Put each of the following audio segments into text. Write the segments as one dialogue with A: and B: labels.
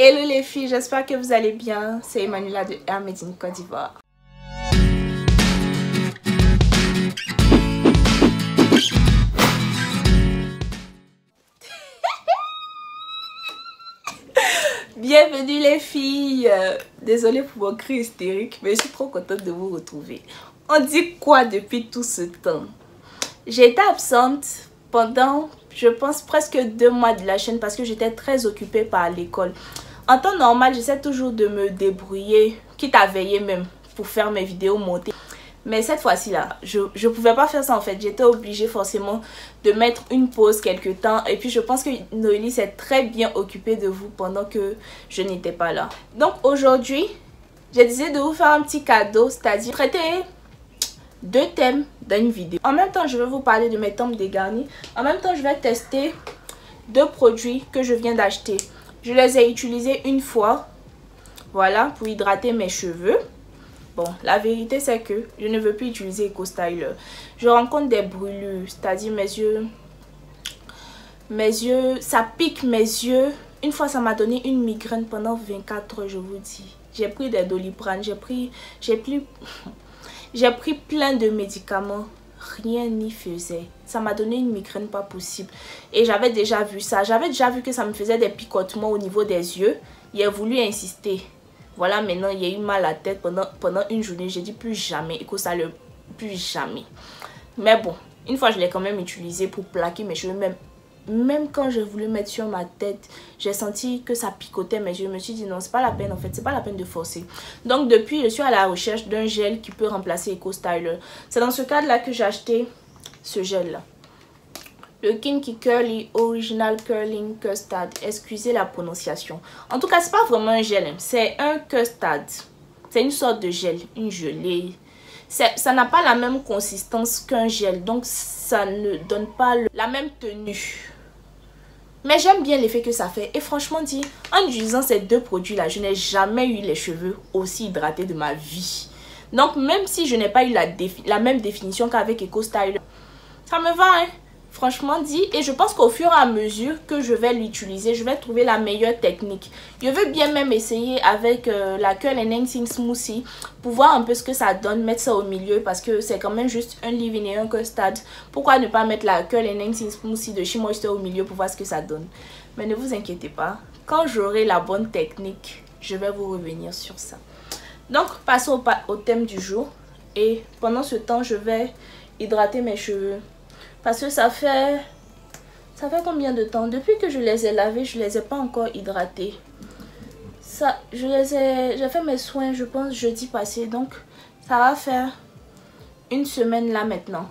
A: Hello les filles, j'espère que vous allez bien. C'est Emmanuela de Air Made in Côte d'Ivoire. Bienvenue les filles. Désolée pour mon cri hystérique, mais je suis trop contente de vous retrouver. On dit quoi depuis tout ce temps? J'ai été absente pendant, je pense, presque 2 mois de la chaîne parce que j'étais très occupée par l'école. En temps normal, j'essaie toujours de me débrouiller, quitte à veiller même pour faire mes vidéos montées. Mais cette fois-ci là, je ne pouvais pas faire ça en fait. J'étais obligée forcément de mettre une pause quelque temps. Et puis je pense que Noélie s'est très bien occupée de vous pendant que je n'étais pas là. Donc aujourd'hui, j'ai décidé de vous faire un petit cadeau, c'est-à-dire traiter 2 thèmes dans une vidéo. En même temps, je vais vous parler de mes tempes dégarnies. En même temps, je vais tester 2 produits que je viens d'acheter. Je les ai utilisés une fois, voilà, pour hydrater mes cheveux. Bon, la vérité c'est que je ne veux plus utiliser Eco Styler. Je rencontre des brûlures, c'est-à-dire mes yeux, ça pique mes yeux. Une fois, ça m'a donné une migraine pendant 24 heures, je vous dis. J'ai pris des Doliprane, j'ai pris plein de médicaments. Rien n'y faisait. Ça m'a donné une migraine pas possible. Et j'avais déjà vu ça. J'avais déjà vu que ça me faisait des picotements au niveau des yeux. Il a voulu insister. Voilà, maintenant, il y a eu mal à la tête pendant une journée. J'ai dit plus jamais. Écoute, ça le plus jamais. Mais bon, une fois, je l'ai quand même utilisé pour plaquer mes cheveux. Même quand j'ai voulu mettre sur ma tête, j'ai senti que ça picotait mes yeux. Je me suis dit non, c'est pas la peine en fait, c'est pas la peine de forcer. Donc depuis, je suis à la recherche d'un gel qui peut remplacer Eco Styler. C'est dans ce cadre là que j'ai acheté ce gel là. Le Kinky Curly Original Curling Custard. Excusez la prononciation. En tout cas, c'est pas vraiment un gel, c'est un custard. C'est une sorte de gel, une gelée. Ça n'a pas la même consistance qu'un gel, donc ça ne donne pas la même tenue. Mais j'aime bien l'effet que ça fait. Et franchement dit, en utilisant ces 2 produits là, je n'ai jamais eu les cheveux aussi hydratés de ma vie. Donc même si je n'ai pas eu la même définition qu'avec Eco Styler, ça me va hein. Franchement dit, et je pense qu'au fur et à mesure que je vais l'utiliser, je vais trouver la meilleure technique. Je veux bien même essayer avec la Curl Enhancing Smoothie pour voir un peu ce que ça donne, mettre ça au milieu parce que c'est quand même juste un leave-in et un custard. Pourquoi ne pas mettre la Curl Enhancing Smoothie de She Moisture au milieu pour voir ce que ça donne? Mais ne vous inquiétez pas, quand j'aurai la bonne technique, je vais vous revenir sur ça. Donc passons au thème du jour et pendant ce temps, je vais hydrater mes cheveux. Parce que ça fait combien de temps? Depuis que je les ai lavés, je ne les ai pas encore hydratés. J'ai fait mes soins, je pense, jeudi passé. Donc, ça va faire une semaine là maintenant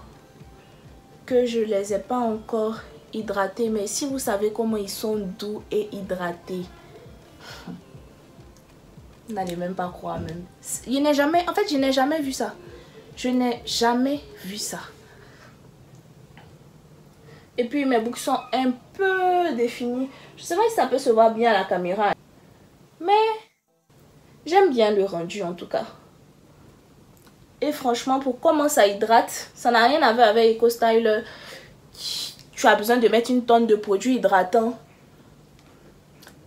A: que je ne les ai pas encore hydratés. Mais si vous savez comment ils sont doux et hydratés, vous n'allez même pas croire même. En fait, je n'ai jamais vu ça. Je n'ai jamais vu ça. Et puis mes boucles sont un peu définies. Je sais pas si ça peut se voir bien à la caméra. Mais j'aime bien le rendu en tout cas. Et franchement, pour comment ça hydrate, ça n'a rien à voir avec Eco Styler. Tu as besoin de mettre une tonne de produits hydratants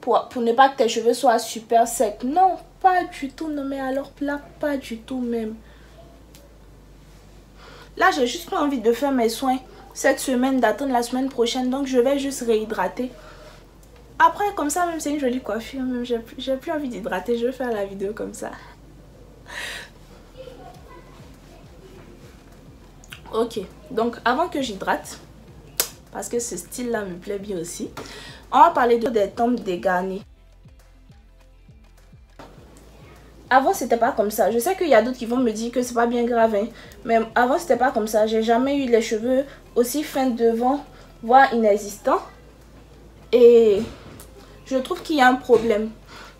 A: pour ne pas que tes cheveux soient super secs. Non, pas du tout. Non mais alors là, pas du tout même. Là, j'ai juste pas envie de faire mes soins cette semaine, d'attendre la semaine prochaine, donc je vais juste réhydrater. Après comme ça même c'est une jolie coiffure, même j'ai plus envie d'hydrater, je vais faire la vidéo comme ça. Ok, donc avant que j'hydrate, parce que ce style là me plaît bien aussi, on va parler des tempes dégarnies. Avant c'était pas comme ça. Je sais qu'il y a d'autres qui vont me dire que c'est pas bien grave hein? Mais avant c'était pas comme ça. J'ai jamais eu les cheveux aussi fins devant, voire inexistants. Et je trouve qu'il y a un problème.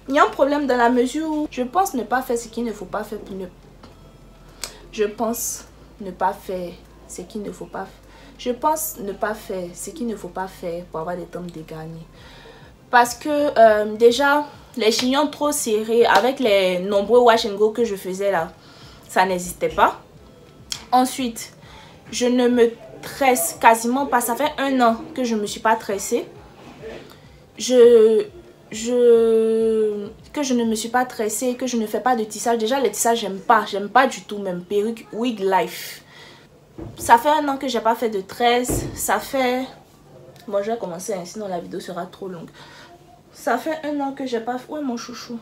A: Il y a un problème dans la mesure où je pense ne pas faire ce qu'il ne faut pas faire pour ne... Je pense ne pas faire ce qu'il ne faut pas faire. Je pense ne pas faire ce qu'il ne faut pas faire pour avoir des tempes dégarnies. Parce que déjà... les chignons trop serrés avec les nombreux wash and go que je faisais là, ça n'existait pas. Ensuite, je ne me tresse quasiment pas. Ça fait 1 an que je ne me suis pas tressée. Je je ne me suis pas tressée, que je ne fais pas de tissage. Déjà, les tissages, j'aime pas du tout, même perruque wig life. Ça fait 1 an que j'ai pas fait de tresse. Ça fait... Bon, je vais commencer, hein, sinon la vidéo sera trop longue. Ça fait 1 an que j'ai pas... Où est mon chouchou?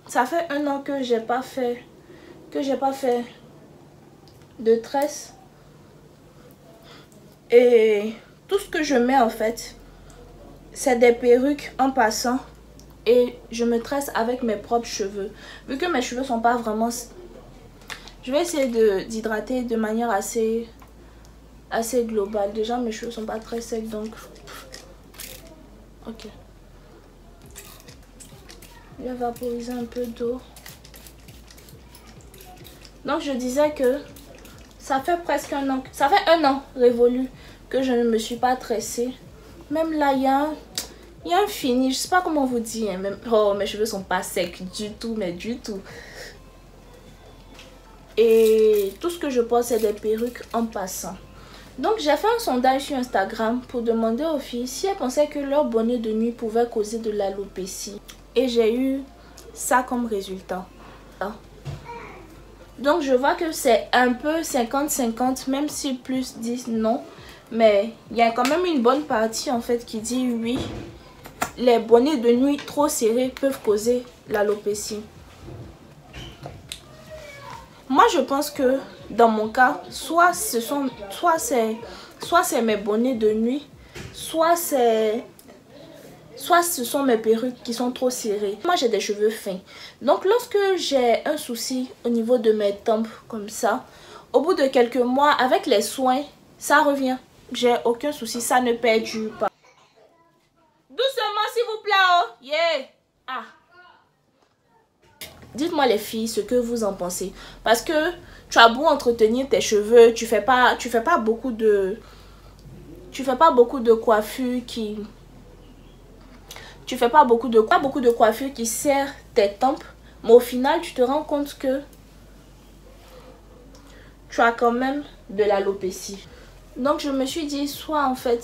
A: Ça fait 1 an que j'ai pas fait... de tresse. Et tout ce que je mets en fait, c'est des perruques en passant. Et je me tresse avec mes propres cheveux. Vu que mes cheveux sont pas vraiment... Je vais essayer d'hydrater de manière assez globale. Déjà, mes cheveux sont pas très secs, donc... Ok. Je vais vaporiser un peu d'eau. Donc, je disais que ça fait presque 1 an. Ça fait 1 an révolu que je ne me suis pas tressée. Même là, il y a un fini. Je sais pas comment vous dire. Hein, même... Oh, mes cheveux sont pas secs du tout, mais du tout. Et tout ce que je porte, c'est des perruques en passant. Donc, j'ai fait un sondage sur Instagram pour demander aux filles si elles pensaient que leur bonnet de nuit pouvait causer de l'alopécie. Et j'ai eu ça comme résultat. Donc, je vois que c'est un peu 50-50, même si plus disent non. Mais il y a quand même une bonne partie en fait qui dit oui. Les bonnets de nuit trop serrés peuvent causer l'alopécie. Moi, je pense que dans mon cas, soit c'est mes bonnets de nuit, soit ce sont mes perruques qui sont trop serrées. Moi, j'ai des cheveux fins. Donc, lorsque j'ai un souci au niveau de mes tempes comme ça, au bout de quelques mois, avec les soins, ça revient. J'ai aucun souci, ça ne perdure pas. Doucement, s'il vous plaît. Oh. Yeah. Ah. Dites-moi les filles ce que vous en pensez. Parce que tu as beau entretenir tes cheveux, tu fais pas beaucoup de coiffure qui... Tu fais pas beaucoup de coiffure qui serre tes tempes. Mais au final, tu te rends compte que tu as quand même de l'alopécie. Donc je me suis dit, soit en fait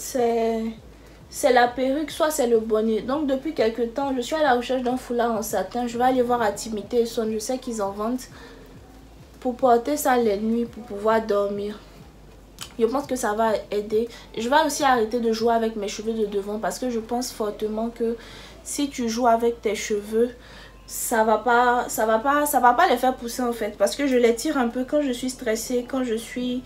A: c'est la perruque, soit c'est le bonnet. Donc depuis quelques temps, je suis à la recherche d'un foulard en satin. Je vais aller voir Intimité et Son. Je sais qu'ils en vendent. Pour porter ça les nuits, pour pouvoir dormir. Je pense que ça va aider. Je vais aussi arrêter de jouer avec mes cheveux de devant. Parce que je pense fortement que si tu joues avec tes cheveux, ça va pas les faire pousser en fait. Parce que je les tire un peu quand je suis stressée, quand je suis...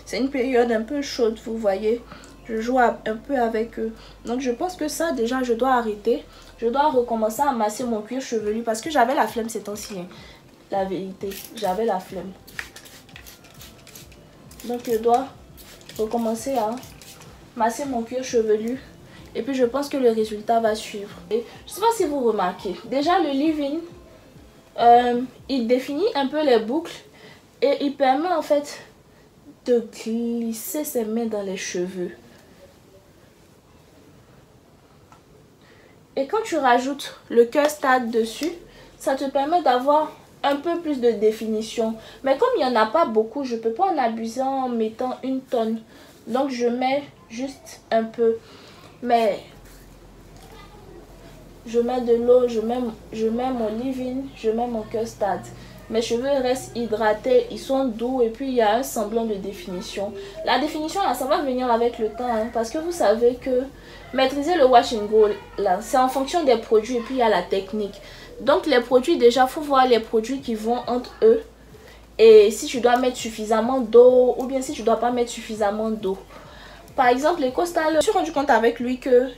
A: c'est une période un peu chaude, vous voyez. Je joue un peu avec eux. Donc je pense que ça déjà je dois arrêter. Je dois recommencer à masser mon cuir chevelu. Parce que j'avais la flemme ces temps-ci. Hein. La vérité, j'avais la flemme. Donc je dois recommencer à masser mon cuir chevelu. Et puis je pense que le résultat va suivre. Et je ne sais pas si vous remarquez. Déjà le leave-in, il définit un peu les boucles. Et il permet en fait de glisser ses mains dans les cheveux. Et quand tu rajoutes le Custard dessus, ça te permet d'avoir un peu plus de définition. Mais comme il n'y en a pas beaucoup, je ne peux pas en abuser en mettant 1 tonne. Donc je mets juste un peu. Mais je mets de l'eau, je mets mon leave-in, je mets mon Custard. Mes cheveux restent hydratés, ils sont doux et puis il y a un semblant de définition. La définition là, ça va venir avec le temps, hein, parce que vous savez que maîtriser le wash and go là, c'est en fonction des produits et puis il y a la technique. Donc les produits déjà, il faut voir les produits qui vont entre eux et si tu dois mettre suffisamment d'eau ou bien si tu dois pas mettre suffisamment d'eau. Par exemple, les Costals, je me suis rendu compte avec lui que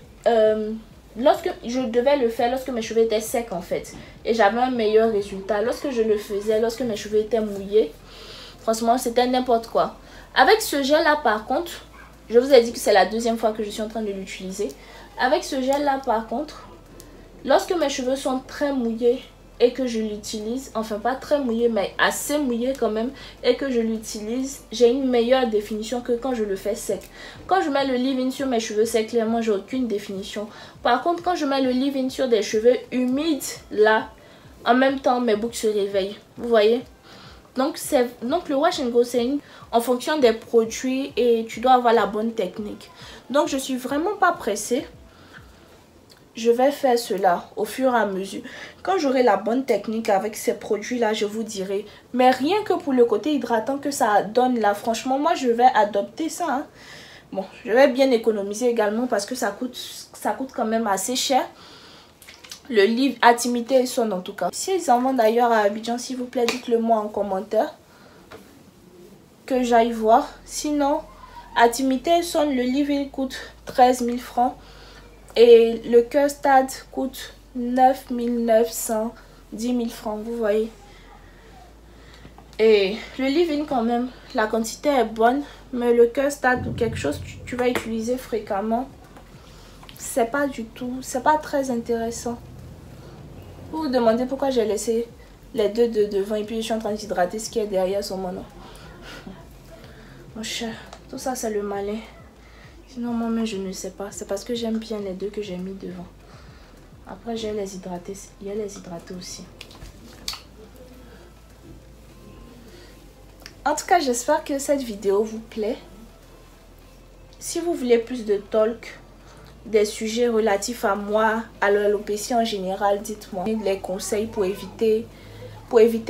A: lorsque je devais le faire lorsque mes cheveux étaient secs en fait et j'avais un meilleur résultat. Lorsque je le faisais, lorsque mes cheveux étaient mouillés, franchement c'était n'importe quoi. Avec ce gel là par contre, je vous ai dit que c'est la 2e fois que je suis en train de l'utiliser. Avec ce gel là par contre, lorsque mes cheveux sont très mouillés et que je l'utilise, enfin pas très mouillé mais assez mouillé quand même, et que je l'utilise, j'ai une meilleure définition que quand je le fais sec. Quand je mets le leave-in sur mes cheveux secs, clairement j'ai aucune définition. Par contre quand je mets le leave-in sur des cheveux humides, là, en même temps mes boucles se réveillent, vous voyez. Donc le wash and go c'est en fonction des produits et tu dois avoir la bonne technique. Donc je suis vraiment pas pressée. je vais faire cela au fur et à mesure. Quand j'aurai la bonne technique avec ces produits-là, je vous dirai. Mais rien que pour le côté hydratant que ça donne là, franchement, moi, je vais adopter ça. Hein. Bon, je vais bien économiser également parce que ça coûte quand même assez cher. Le livre Intimité et Sonne en tout cas. Si ils en vendent d'ailleurs à Abidjan, s'il vous plaît, dites-le moi en commentaire. Que j'aille voir. Sinon, Intimité et Sonne, le livre il coûte 13 000 francs. Et le Custard coûte 9 900, 10 000 francs, vous voyez. Et le leave-in quand même, la quantité est bonne. Mais le Custard ou quelque chose que tu vas utiliser fréquemment, c'est pas du tout, c'est pas très intéressant. Vous vous demandez pourquoi j'ai laissé les deux de devant et puis je suis en train d'hydrater ce qui est derrière sur mon nom. Mon cher, tout ça c'est le malin. Sinon moi-même je ne sais pas. C'est parce que j'aime bien les deux que j'ai mis devant. Après j'ai les hydrater. Il y a les hydrater aussi. En tout cas j'espère que cette vidéo vous plaît. Si vous voulez plus de talk, des sujets relatifs à moi, à l'alopécie en général, dites-moi. Les conseils pour éviter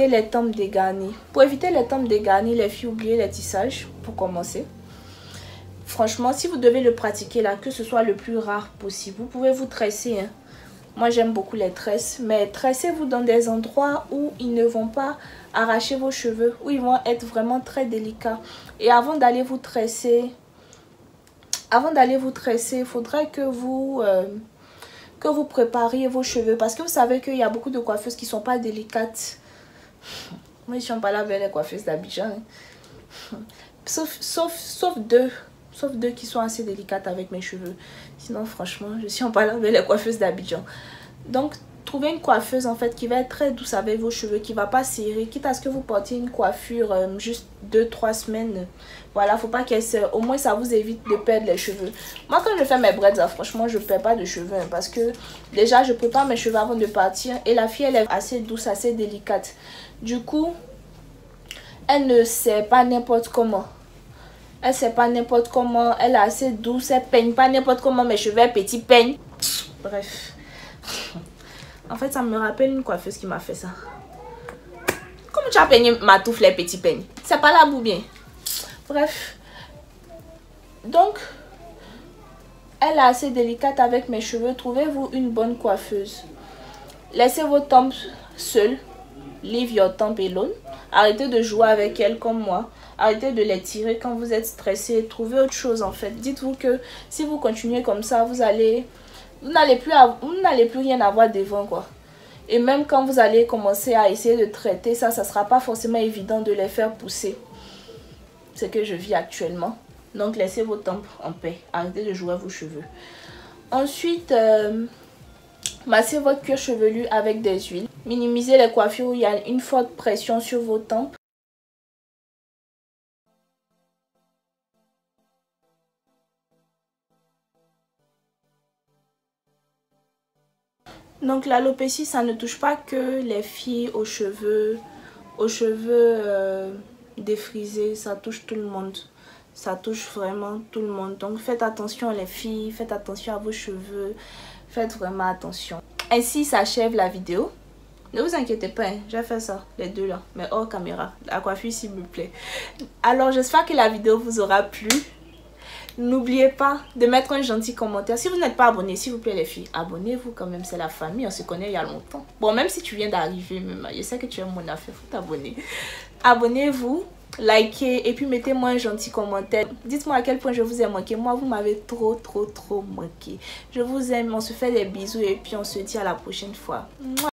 A: les tempes dégarnies. Pour éviter les tempes dégarnies, les filles, oubliez les tissages pour commencer. Franchement, si vous devez le pratiquer là, que ce soit le plus rare possible, vous pouvez vous tresser. Hein. Moi, j'aime beaucoup les tresses. Mais tressez-vous dans des endroits où ils ne vont pas arracher vos cheveux, où ils vont être vraiment très délicats. Et avant d'aller vous tresser, il faudrait que vous prépariez vos cheveux. Parce que vous savez qu'il y a beaucoup de coiffeuses qui ne sont pas délicates. Moi, je ne suis pas là avec les coiffeuses d'Abidjan. Hein. Sauf deux qui sont assez délicates avec mes cheveux. Sinon, franchement, je suis en parlant avec les coiffeuses d'Abidjan. Donc, trouvez une coiffeuse en fait qui va être très douce avec vos cheveux, qui va pas serrer. Quitte à ce que vous portiez une coiffure juste 2-3 semaines. Voilà, faut pas qu'elle serre. Au moins, ça vous évite de perdre les cheveux. Moi, quand je fais mes braids, franchement, je perds pas de cheveux. Hein, parce que déjà, je prépare mes cheveux avant de partir. Et la fille, elle est assez douce, assez délicate. Du coup, elle ne serre pas n'importe comment. Elle sait pas n'importe comment, elle est assez douce, elle peigne pas n'importe comment, mes cheveux petits peignent. Bref. En fait, ça me rappelle une coiffeuse qui m'a fait ça. Comment tu as peigné ma touffe les petits peignes? C'est pas là ou bien? Bref. Donc, elle est assez délicate avec mes cheveux. Trouvez-vous une bonne coiffeuse. Laissez vos tempes seules. Leave your temp alone. Arrêtez de jouer avec elles comme moi. Arrêtez de les tirer quand vous êtes stressé. Trouvez autre chose en fait. Dites-vous que si vous continuez comme ça, vous n'allez plus rien avoir devant quoi. Et même quand vous allez commencer à essayer de traiter ça, ça ne sera pas forcément évident de les faire pousser. C'est ce que je vis actuellement. Donc laissez vos tempes en paix. Arrêtez de jouer à vos cheveux. Ensuite, massez votre cuir chevelu avec des huiles. Minimisez les coiffures où il y a une forte pression sur vos tempes. Donc l'alopécie, ça ne touche pas que les filles aux cheveux défrisés, ça touche tout le monde. Ça touche vraiment tout le monde. Donc faites attention les filles, faites attention à vos cheveux, faites vraiment attention. Ainsi s'achève la vidéo. Ne vous inquiétez pas, hein, j'ai fait ça, les deux là, mais hors caméra. La coiffure s'il vous plaît. Alors j'espère que la vidéo vous aura plu. N'oubliez pas de mettre un gentil commentaire. Si vous n'êtes pas abonné, s'il vous plaît les filles, abonnez-vous quand même, c'est la famille, on se connaît il y a longtemps. Bon, même si tu viens d'arriver, je sais que tu aimes mon affaire, faut t'abonner. Abonnez-vous, likez et puis mettez-moi un gentil commentaire. Dites-moi à quel point je vous ai manqué. Moi, vous m'avez trop manqué. Je vous aime, on se fait des bisous et puis on se dit à la prochaine fois.